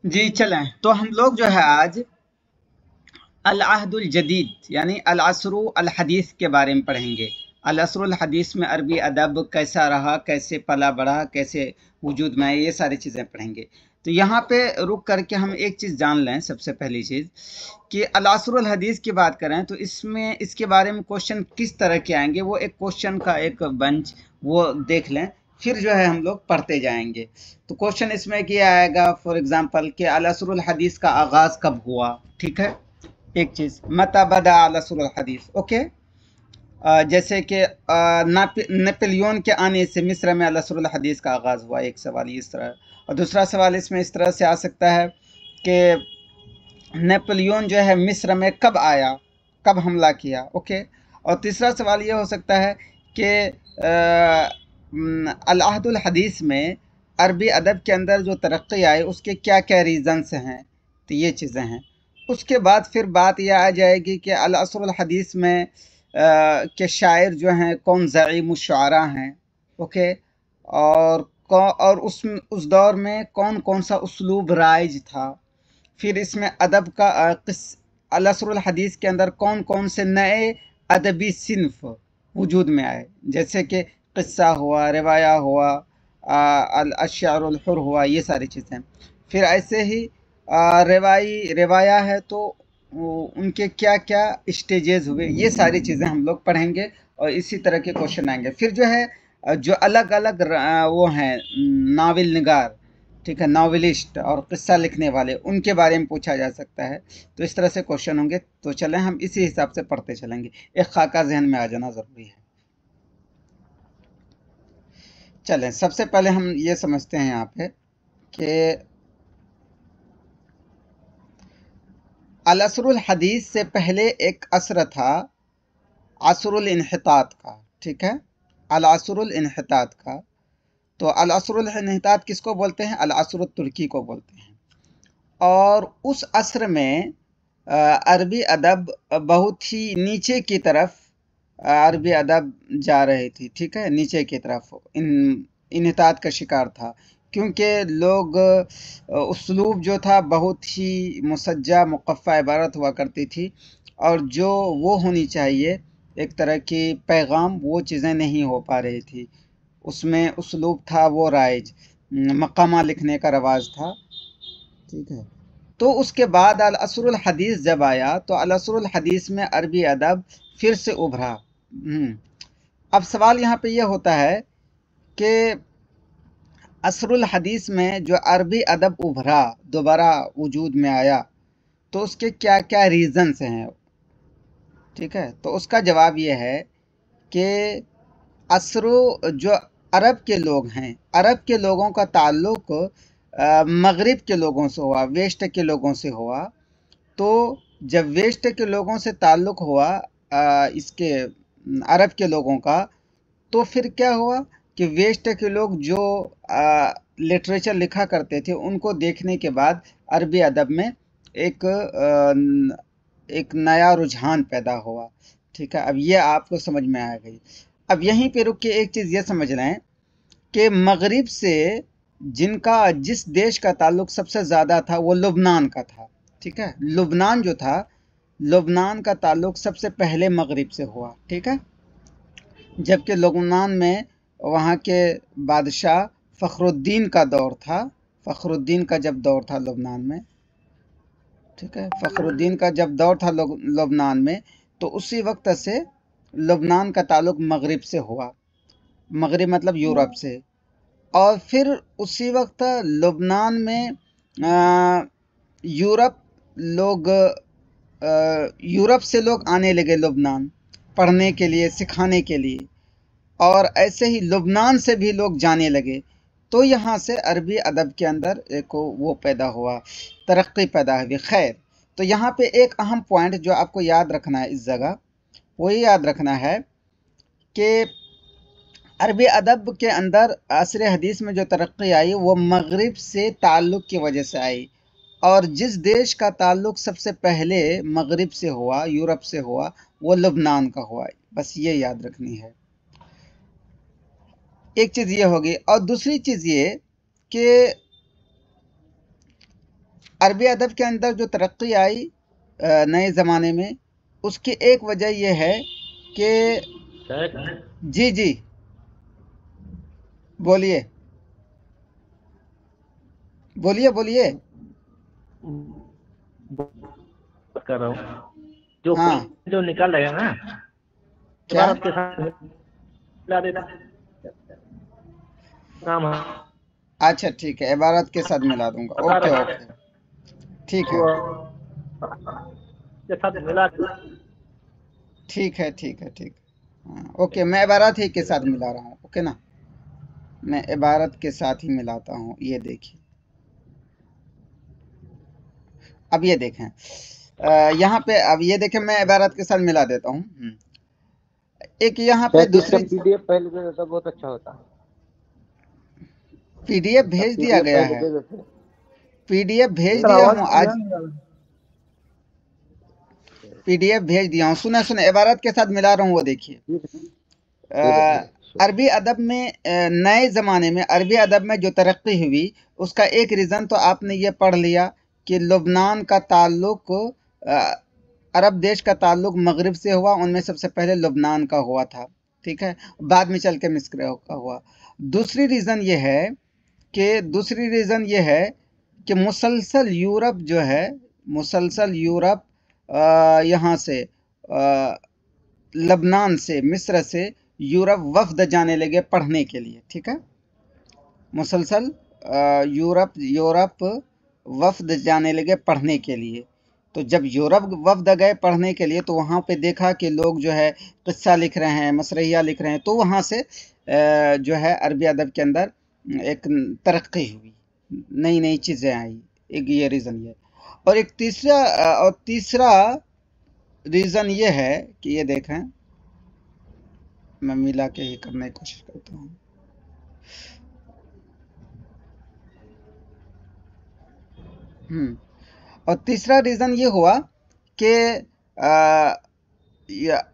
جی چلیں تو ہم لوگ جو ہے آج العہد الجدید یعنی العصر الحدیث کے بارے میں پڑھیں گے۔ العصر الحدیث میں عربی ادب کیسا رہا، کیسے پلا بڑھا، کیسے وجود میں آئے، یہ ساری چیزیں پڑھیں گے۔ تو یہاں پہ رک کر کے ہم ایک چیز جان لیں، سب سے پہلی چیز کہ العصر الحدیث کی بات کریں تو اس کے بارے میں کوشچن کس طرح کے آئیں گے، وہ ایک کوشچن کا ایک بنچ وہ دیکھ لیں، پھر جو ہے ہم لوگ پڑھتے جائیں گے۔ تو کوشچن اس میں کیا آئے گا، فار ایگزامپل کہ العصر الحدیث کا آغاز کب ہوا، ٹھیک ہے، ایک چیز متی بدأ العصر الحدیث، اوکے۔ جیسے کہ نپلیون کے آنے سے مصر میں العصر الحدیث کا آغاز ہوا، ایک سوال اس طرح۔ اور دوسرا سوال اس میں اس طرح سے آ سکتا ہے کہ نپلیون جو ہے مصر میں کب آیا، کب حملہ کیا، اوکے۔ اور تیسرا سوال یہ ہو سکتا ہے کہ العہد الحدیث میں عربی ادب کے اندر جو ترقی آئی اس کے کیا کیا ریزنس ہیں، تو یہ چیزیں ہیں۔ اس کے بعد پھر بات یہ آ جائے گی کہ العصر الحدیث میں کے شاعر جو ہیں کون زعیم الشعراء ہیں، اوکے۔ اور اس دور میں کون کون سا اسلوب رائج تھا۔ پھر اس میں ادب کا العصر الحدیث کے اندر کون کون سے نئے ادبی صنف وجود میں آئے، جیسے کہ قصہ ہوا، روایہ ہوا، الشعر الحر ہوا، یہ ساری چیزیں۔ پھر ایسے ہی روایہ ہے تو ان کے کیا کیا اسٹیجز ہوئے، یہ ساری چیزیں ہم لوگ پڑھیں گے اور اسی طرح کے کوشچن آئیں گے۔ پھر جو ہے جو الگ الگ وہ ہیں ناول نگار، ٹھیک ہے، ناولسٹ اور قصہ لکھنے والے، ان کے بارے میں پوچھا جا سکتا ہے۔ تو اس طرح سے کوشچن ہوں گے، تو چلیں ہم اسی حساب سے پڑھتے چلیں گے، ایک خاکہ ذہن میں آ جانا ضروری ہے۔ چلیں سب سے پہلے ہم یہ سمجھتے ہیں یہاں پہ کہ العصر الحدیث سے پہلے ایک عصر تھا عصر الانحطاط کا، ٹھیک ہے، العصر الانحطاط کا۔ تو العصر الانحطاط کس کو بولتے ہیں؟ العصر الترکی کو بولتے ہیں۔ اور اس عصر میں عربی ادب بہت ہی نیچے کی طرف عربی ادب جا رہی تھی، ٹھیک ہے، نیچے کی طرف انحطاط کا شکار تھا، کیونکہ لوگ اسلوب جو تھا بہت ہی مسجع مقفع عبارت ہوا کرتی تھی، اور جو وہ ہونی چاہیے ایک طرح کی پیغام، وہ چیزیں نہیں ہو پا رہی تھی۔ اس میں اسلوب تھا وہ رائج، مقامہ لکھنے کا رواج تھا، ٹھیک ہے۔ تو اس کے بعد العصر الحدیث جب آیا تو العصر الحدیث میں عربی ادب پھر سے ابھرا۔ اب سوال یہاں پہ یہ ہوتا ہے کہ عصر الحدیث میں جو عربی ادب ابھرا، دوبارہ وجود میں آیا، تو اس کے کیا کیا ریزنز ہیں، ٹھیک ہے۔ تو اس کا جواب یہ ہے کہ جو عرب کے لوگ ہیں، عرب کے لوگوں کا تعلق مغرب کے لوگوں سے ہوا، ویسٹ کے لوگوں سے ہوا۔ تو جب ویسٹ کے لوگوں سے تعلق ہوا اس کے عرب کے لوگوں کا، تو پھر کیا ہوا کہ ویسٹ کے لوگ جو لٹریچر لکھا کرتے تھے ان کو دیکھنے کے بعد عربی ادب میں ایک نیا رجحان پیدا ہوا، ٹھیک ہے۔ اب یہ آپ کو سمجھ میں آ گئی۔ اب یہیں پہ رک کے ایک چیز یہ سمجھ لیں کہ مغرب سے جس دیش کا تعلق سب سے زیادہ تھا وہ لبنان کا تھا، ٹھیک ہے۔ لبنان جو تھا، لبنان کا تعلق سب سے پہلے مغرب سے ہوا، ٹھیک ہے۔ جبکہ لبنان میں وہاں کے بادشاہ فخر الدین کا دور تھا، فخر الدین کا جب دور تھا لبنان میں، ٹھیک ہے، فخر الدین کا جب دور تھا لبنان میں، تو اسی وقت سے لبنان کا تعلق مغرب سے ہوا، مغرب مطلب یورپ سے۔ اور پھر اسی وقت لبنان میں یورپ سے لوگ آنے لگے لبنان، پڑھنے کے لیے، سکھانے کے لیے، اور ایسے ہی لبنان سے بھی لوگ جانے لگے۔ تو یہاں سے عربی ادب کے اندر ایک وہ پیدا ہوا، ترقی پیدا ہوئی۔ خیر، تو یہاں پہ ایک اہم پوائنٹ جو آپ کو یاد رکھنا ہے اس جگہ، وہ یہ یاد رکھنا ہے کہ عربی ادب کے اندر عصر حدیث میں جو ترقی آئی وہ مغرب سے تعلق کی وجہ سے آئی، اور جس دیش کا تعلق سب سے پہلے مغرب سے ہوا، یورپ سے ہوا، وہ لبنان کا ہوا۔ بس یہ یاد رکھنی ہے، ایک چیز یہ ہوگی۔ اور دوسری چیز یہ کہ अरबी अदब के अंदर जो तरक्की आई नए ज़माने में, उसकी एक वजह यह है कि जी जी बोलिए बोलिए बोलिए। कर रहा हूँ जो हाँ जो निकाल रहेगा ना, क्या? इबारत के साथ मिला देना काम है। अच्छा ठीक है, इबारत के साथ मिला दूंगा। बता ओके रहा ओके ठीक है के साथ मिला ठीक है ठीक है ठीक है। हाँ, ओके, मैं इबारत ही के साथ मिला रहा हूँ। ओके ना, मैं इबारत के साथ ही मिलाता हूँ। ये देखिए, अब ये देखें, यहाँ पे अब ये देखें, मैं इबारत के साथ मिला देता हूँ। एक यहाँ पे दूसरी पीडीएफ पहले दे देता बहुत अच्छा होता। पीडीएफ भेज दिया गया है, पीडीएफ भेज दिया हूँ आज, पीडीएफ भेज दिया हूँ। सुने सुने, इबारत के साथ मिला रहा हूँ। वो देखिए, अरबी अदब में नए ज़माने में अरबी अदब में जो तरक्की हुई, उसका एक रीज़न तो आपने ये पढ़ लिया कि लुबनान का ताल्लुक, अरब देश का ताल्लुक मगरिब से हुआ। उनमें सबसे पहले लुबनान का हुआ था, ठीक है, बाद में चल के मिस्र का हुआ। दूसरी रीज़न ये है कि मुसलसल यूरोप जो है, मुसलसल यूरोप यहाँ से लबनान से, मिस्र से यूरोप वफ्द जाने लगे पढ़ने के लिए, ठीक है। मुसलसल यूरोप वफ्द जाने लगे पढ़ने के लिए। तो जब यूरोप वफ्द गए पढ़ने के लिए, तो वहाँ पे देखा कि लोग जो है किस्सा लिख रहे हैं, मसरहिया लिख रहे हैं। तो वहाँ से जो है अरबी अदब के अंदर एक तरक्की हुई, नई नई चीज़ें आई। एक ये रीज़न ये, और एक तीसरा रीज़न ये है कि ये देखें, मैं मिला के ही करने की कोशिश करता हूँ। और तीसरा रीज़न ये हुआ कि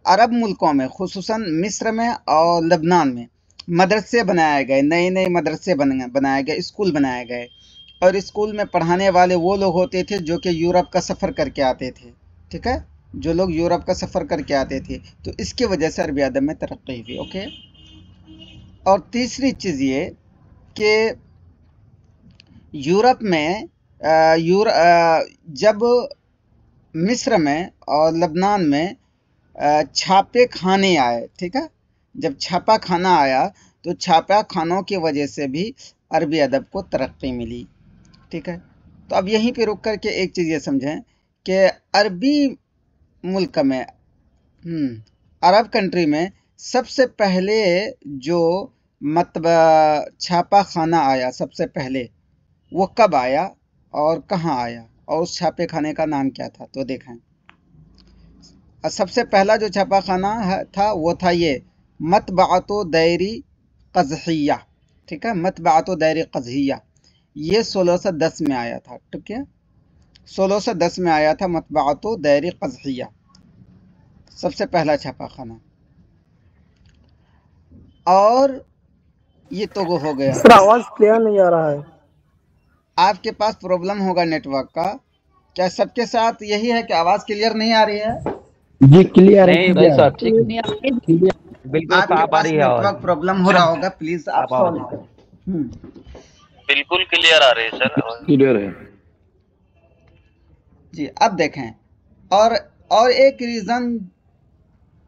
अरब मुल्कों में, खुसूसन मिस्र में और लबनान में मदरसे बनाए गए, नए नए मदरसे बनाए गए, स्कूल बनाए गए। और स्कूल में पढ़ाने वाले वो लोग होते थे जो कि यूरोप का सफ़र करके आते थे, ठीक है, जो लोग यूरोप का सफ़र करके आते थे। तो इसकी वजह से अरबी अदब में तरक्की हुई। ओके, और तीसरी चीज़ ये कि यूरोप में जब मिस्र में और लबनान में छापे खाने आए, ठीक है, जब छापा खाना आया, तो छापा खानों की वजह से भी अरबी अदब को तरक्की मिली, ठीक है। तो अब यहीं पे रुक कर के एक चीज़ ये समझें कि अरबी मुल्क में, अरब कंट्री में सबसे पहले जो मतलब छापा खाना आया, सबसे पहले वो कब आया और कहाँ आया, और उस छापे खाने का नाम क्या था? तो देखें, सबसे पहला जो छापा खाना था वो था ये मतबाअतो दैरी क़ज़हिया, ठीक है, मतबाअतो दैरी क़ज़हिया। ये 1610 में आया था, ठीक है, 1610 में आया था मतबाअतो दैरी क़ज़हिया, सबसे पहला छापा खाना। और ये तो हो गया। सर आवाज क्लियर नहीं आ रहा है। आपके पास प्रॉब्लम होगा नेटवर्क का। क्या सबके साथ यही है कि आवाज क्लियर नहीं आ रही है? जी क्लियर है। नहीं भाई साहब, ठीक बिल्कुल आपके साफ आ पास रही है आवाज। नेटवर्क प्रॉब्लम हो रहा होगा, प्लीज आप सॉल्व करें। बिल्कुल क्लियर आ रही है सर, क्लियर है जी। अब देखें, और एक रीजन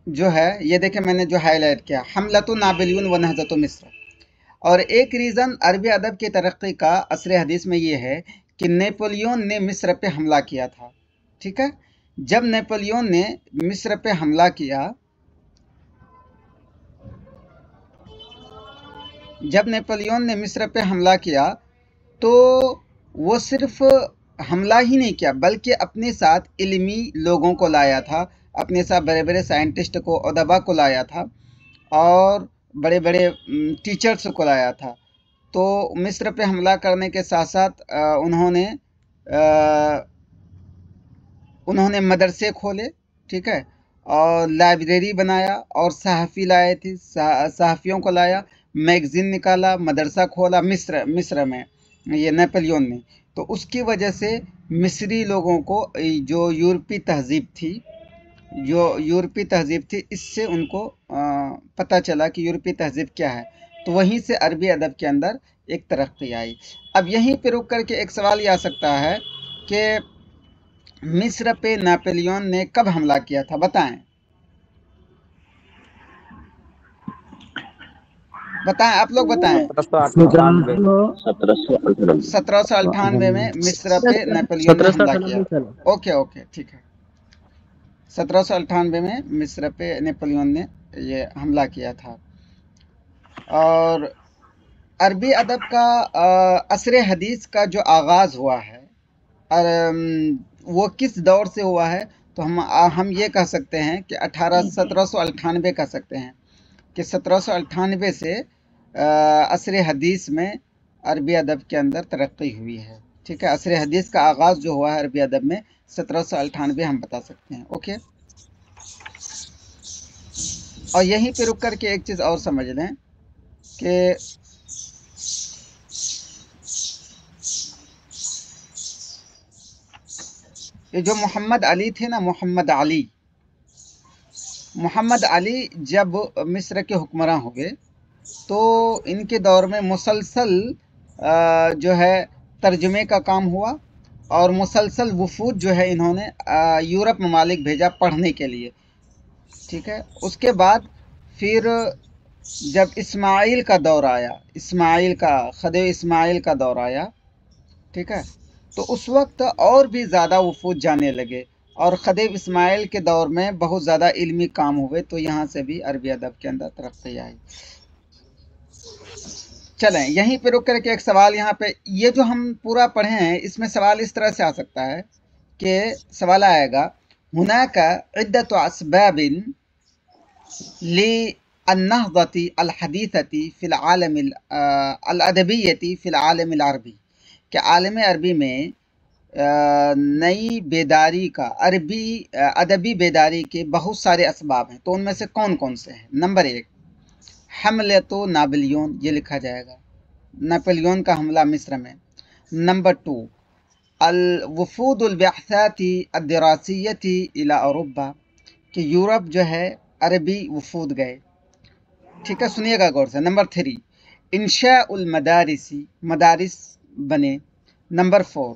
जो है, ये देखें मैंने जो हाईलाइट किया, हमलतु नाबिलियन व नहज़तु मिस्र। और एक रीज़न अरबी अदब की तरक्की का असर हदीस में ये है कि नेपोलियन ने मिस्र पे हमला किया था, ठीक है। जब नेपोलियन ने मिस्र पे हमला किया, तो वो सिर्फ हमला ही नहीं किया, बल्कि अपने साथ इल्मी लोगों को लाया था, अपने साथ बड़े बड़े साइंटिस्ट को, उदबा को लाया था, और बड़े बड़े टीचर्स को लाया था। तो मिस्र पे हमला करने के साथ साथ उन्होंने मदरसे खोले, ठीक है, और लाइब्रेरी बनाया, और सहाफ़ी लाए थे, सहाफ़ियों को लाया, मैगज़ीन निकाला, मदरसा खोला मिस्र में। ये नेपोलियन ने। तो उसकी वजह से मिस्री लोगों को जो यूरोपी तहजीब थी इससे उनको पता चला कि यूरोपी तहजीब क्या है, तो वहीं से अरबी अदब के अंदर एक तरक्की आई। अब यहीं पे रुक करके एक सवाल ये आ सकता है कि मिस्र पे नेपोलियन ने कब हमला किया था, बताएं आप लोग बताएं। 1798 में मिस्र पे नेपोलियन ने हमला किया। 1798 ओके ठीक है, 1798 में मिस्र पे नेपोलियन ने ये हमला किया था। और अरबी अदब का असर हदीस का जो आगाज़ हुआ है वो किस दौर से हुआ है, तो हम ये कह सकते हैं कि 1798 कह सकते हैं कि 1798 से असर हदीस में अरबी अदब के अंदर तरक्की हुई है। ठीक है, असर हदीस का आगाज़ जो हुआ है अरबी अदब में 1798 हम बता सकते हैं। ओके, और यहीं पे रुक कर के एक चीज़ और समझ लें कि ये जो मोहम्मद अली थे ना, मोहम्मद अली जब मिस्र के हुक्मरान हो गए तो इनके दौर में मुसलसल जो है तर्जुमे का काम हुआ और मुसलसल वफूद जो है इन्होंने यूरोप ममालिक भेजा पढ़ने के लिए। ठीक है, उसके बाद फिर जब इस्माइल का दौर आया, खदे इस्माइल का दौर आया, ठीक है, तो उस वक्त और भी ज़्यादा वफूद जाने लगे और खदेब इस्माइल के दौर में बहुत ज़्यादा इल्मी काम हुए, तो यहाँ से भी अरबी अदब के अंदर तरक्की आई। चलें यहीं पे रुक करके एक सवाल यहाँ पे, ये जो हम पूरा पढ़े हैं इसमें सवाल इस तरह से आ सकता है कि सवाल आएगा हुनाका इद्दतु अस्बाबिन लिअन्नहदती अलहदीथती फिल आलम अलअदबियती फिल आलम अरबी, कि आलम अरबी में नई बेदारी का, अदबी बेदारी के बहुत सारे असबाब हैं, तो उनमें से कौन कौन से हैं। नंबर 1 हमलतो नापोलियन, ये लिखा जाएगा, नेपोलियन का हमला मिस्र में। नंबर 2 अल वफूदुल बअसाती अद्दरासियती इला अरूबा, कि यूरोप जो है अरबी वफूद गए। ठीक है, सुनिएगा गौर से। नंबर 3 इंशाउल मदारिसी, मदारिस बने। नंबर 4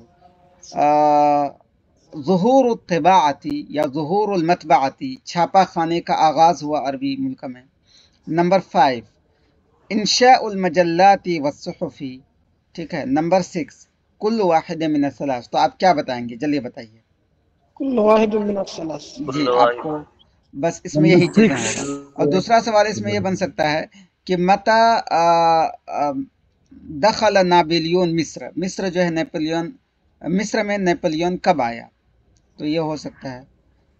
ज़ुहूर तिबाअती या ज़ुहूर मतबाअती, छापा खाने का आगाज़ हुआ अरबी मुल्क में। नंबर 5 इंशाउल मजल्लाती वस्सुहुफ़ी। ठीक है, नंबर 6 कुल्लु वाहिद मिन अस्सलास। तो आप क्या बताएंगे, जल्दी बताइए। कुल्लु वाहिद मिन अस्सलास। जी, आपको बस इसमें यही चीज़ें होगा। और दूसरा सवाल इसमें यह बन सकता है कि मता दखल नापोलियन मिस्र, मिस्र जो है नेपोलियन, मिस्र में नेपोलियन कब आया, तो ये हो सकता है।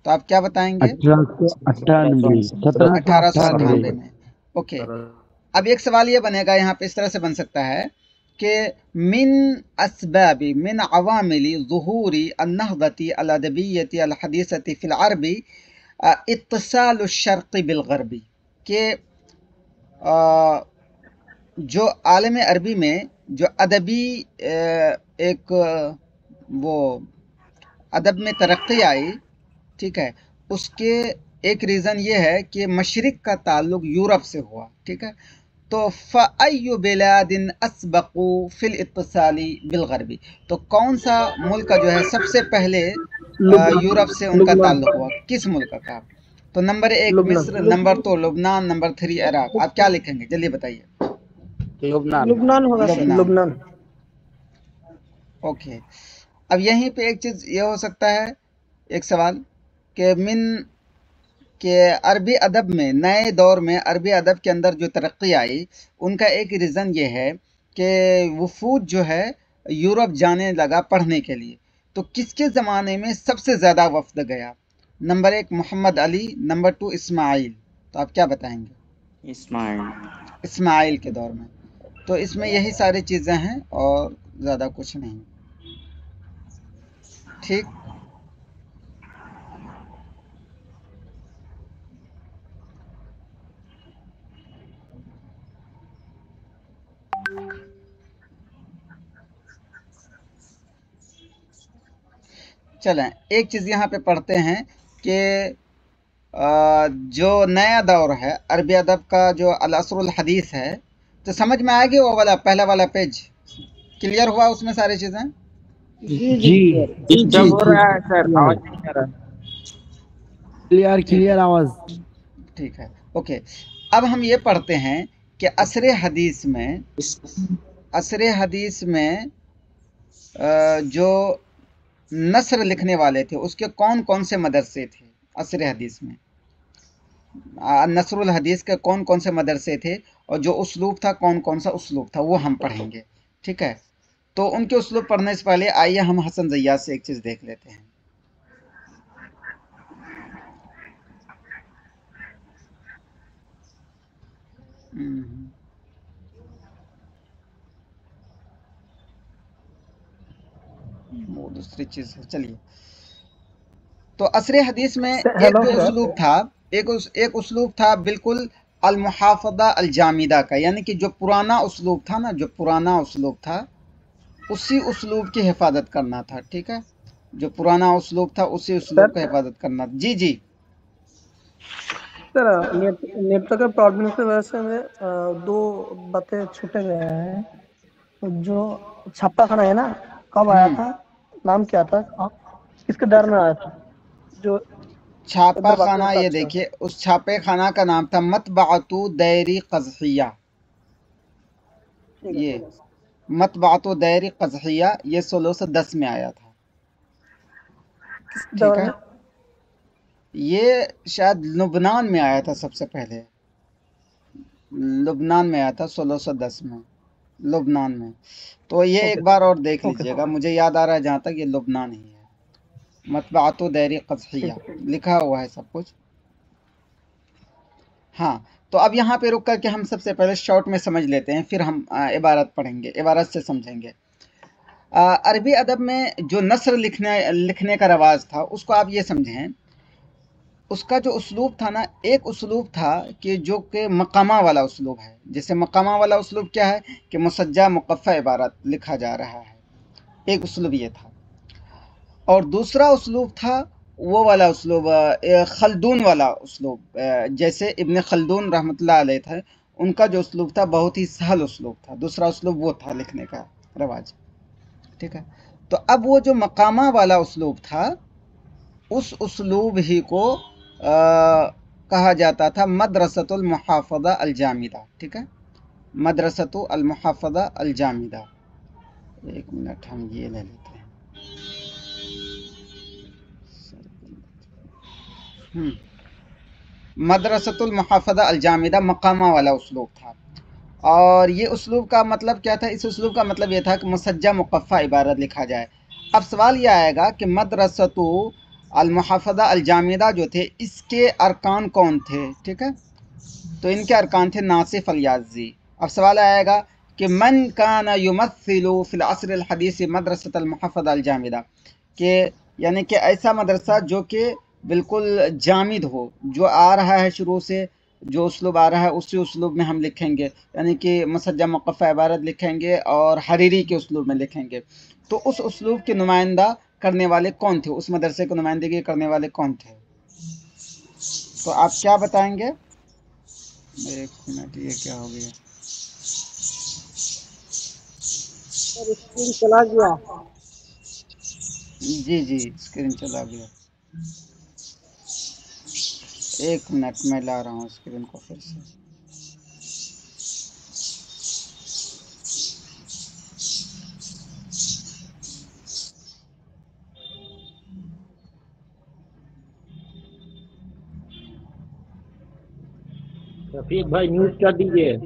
तो आप क्या बताएंगे? 1898 में। ओके, अब एक सवाल ये बनेगा यहाँ पे, इस तरह से बन सकता है कि मिन असबाबी मिन अवामिली ज़ुहूरी अन्नहदती अलअदबियती अलहदीसती फिल अरबी इत्तिसाल शर्क़ी बिल ग़रबी, के जो आलम अरबी में जो अदबी एक वो अदब में तरक्की आई, ठीक है, उसके एक रीज़न ये है कि मशरिक का ताल्लुक यूरोप से हुआ। ठीक है, तो फ़अय्यु बिलादिन अस्बक़ु फिल इत्तिसाली बिल ग़रबी, तो कौन सा मुल्क जो है सबसे पहले यूरोप से उनका ताल्लुक हुआ, किस मुल्क का? तो नंबर 1 मिस्र, नंबर 2 लुबनान, नंबर 3 इराक। आप क्या लिखेंगे, जल्दी बताइए। लुबनान होगा सर, लुबनान। ओके, अब यहीं पे एक चीज़ ये हो सकता है, एक सवाल कि कि अरबी अदब में, नए दौर में अरबी अदब के अंदर जो तरक्की आई, उनका एक रीज़न ये है कि वफूद जो है यूरोप जाने लगा पढ़ने के लिए। तो किसके ज़माने में सबसे ज़्यादा वफ्द गया? Number 1 Mohammed Ali, number 2 Ismail. तो आप क्या बताएंगे? इस्माइल के दौर में। तो इसमें यही सारी चीज़ें हैं और ज़्यादा कुछ नहीं। ठीक, चलें एक चीज़ यहाँ पे पढ़ते हैं कि जो नया दौर है अरबी अदब का जो अल असरुल हदीस है, तो समझ में आएगी वो वाला पहला वाला पेज? क्लियर हुआ उसमें सारी चीज़ें? जी डिस्टर्ब हो रहा है सर, आवाज नहीं आ रहा। क्लियर आवाज। ठीक है, ओके। अब हम ये पढ़ते हैं कि असरे हदीस में जो नस्र लिखने वाले थे उसके कौन कौन से मदरसे थे असरे हदीस में। नसरुल हदीस के कौन कौन से मदरसे थे और जो उसलूब था कौन कौन सा उसलूब था वो हम पढ़ेंगे, ठीक है। तो उनके उसलूब पढ़ने से पहले आइए हम हसन ज़य्याद से एक चीज़ देख लेते हैं। वो दूसरी चीज़ है, चलिए। तो असरे हदीस में एक जो उसलूब था, एक उसलूब था बिल्कुल अल मुहाफ़ज़ा अल जामिदा का, यानी कि जो पुराना उसलूब था ना, जो पुराना उसलूब था उसी उसलूब की हिफाजत करना था, ठीक है। जो पुराना उसलूब था उसी उसलूब का हिफाजत करना। जी जी सर नेटवर्क का प्रॉब्लम की वजह से मैं दो बातें छूटे गए हैं। जो छापा खाना है ना, कब आया था, नाम क्या था, किसके दर में आया था? जो छापा खाना, ये देखिए उस छापे खाना का नाम था मतबाअतु दैरी क़ज़हिया। ये मतबाअतु दैरी क़ज़हिया ये 1610 में आया था, ठीक है। ये शायद लुबनान में आया था, सबसे पहले लुबनान में आया था 1610 में, लुबनान में। तो ये एक बार और देख लीजिएगा, मुझे याद आ रहा है जहाँ तक ये लुबनान ही है। मतबाअतु दैरी क़ज़हिया लिखा हुआ है सब कुछ। हाँ, तो अब यहाँ पे रुक करके हम सबसे पहले शॉर्ट में समझ लेते हैं, फिर हम इबारत पढ़ेंगे, इबारत से समझेंगे। अरबी अदब में जो नस्र लिखने का रवाज था उसको आप ये समझें, उसका जो उसलूब था ना, एक उसलूब था कि जो कि मकामा वाला उसलूब है। जैसे मकामा वाला उसलूब क्या है कि मुसज्जा मुक़फ़्फ़ा इबारत लिखा जा रहा है, एक उसलूब ये था। और दूसरा उसलूब था वो वाला उसलूब खल्दून वाला उसलूब, जैसे इब्न खल्दून रहमतुल्लाह अलैह थे, उनका जो उसलूब था बहुत ही सहल उसलूब था। दूसरा उसलूब वो था लिखने का रवाज, ठीक है। तो अब वो जो मकामा वाला उसलूब था उस उसलूब ही को कहा जाता था मदरसतुल मुहाफ़ज़ा अल जामिदा, ठीक है। मदरसतु अल मुहाफ़ज़ा अल जामिदा। एक मिनट हम ये ले लेते हैं। मदरसतुल मुहाफ़ज़ा अल जामिदा मकामा वाला उसलूब था। और ये उसलूब का मतलब क्या था? इस उसलूब का मतलब ये था कि मुसज्जा मुक़फ़्फ़ा इबारत लिखा जाए। अब सवाल ये आएगा कि मदरसतु अल मुहाफ़ज़ा अल जामिदा जो थे इसके अरकान कौन थे, ठीक है। तो इनके अरकान थे नासिफ़ अल याज़ी। अब सवाल आएगा कि मन काना युमस्सिलु फ़िल अस्र अल हदीस मदरसत अल मुहाफ़ज़ा अल जामिदा, कि यानी कि ऐसा मदरसा जो कि बिल्कुल जामिद हो, जो आ रहा है शुरू से, जो उसलूब आ रहा है उसी उसलूब में हम लिखेंगे, यानी कि मुसज्जा मुक़फ़्फ़ा इबारत लिखेंगे और हरीरी के उसलूब में लिखेंगे। तो उस उसलूब के नुमाइंदा करने वाले कौन थे, उस मदरसे को नुमाइंदगी करने वाले कौन थे? तो आप क्या बताएंगे? एक मिनट, ये क्या हो गया? स्क्रीन चला गया। जी जी, स्क्रीन चला गया। एक मिनट में ला रहा हूँ स्क्रीन को फिर से। रफीक भाई म्यूट कर दीजिए।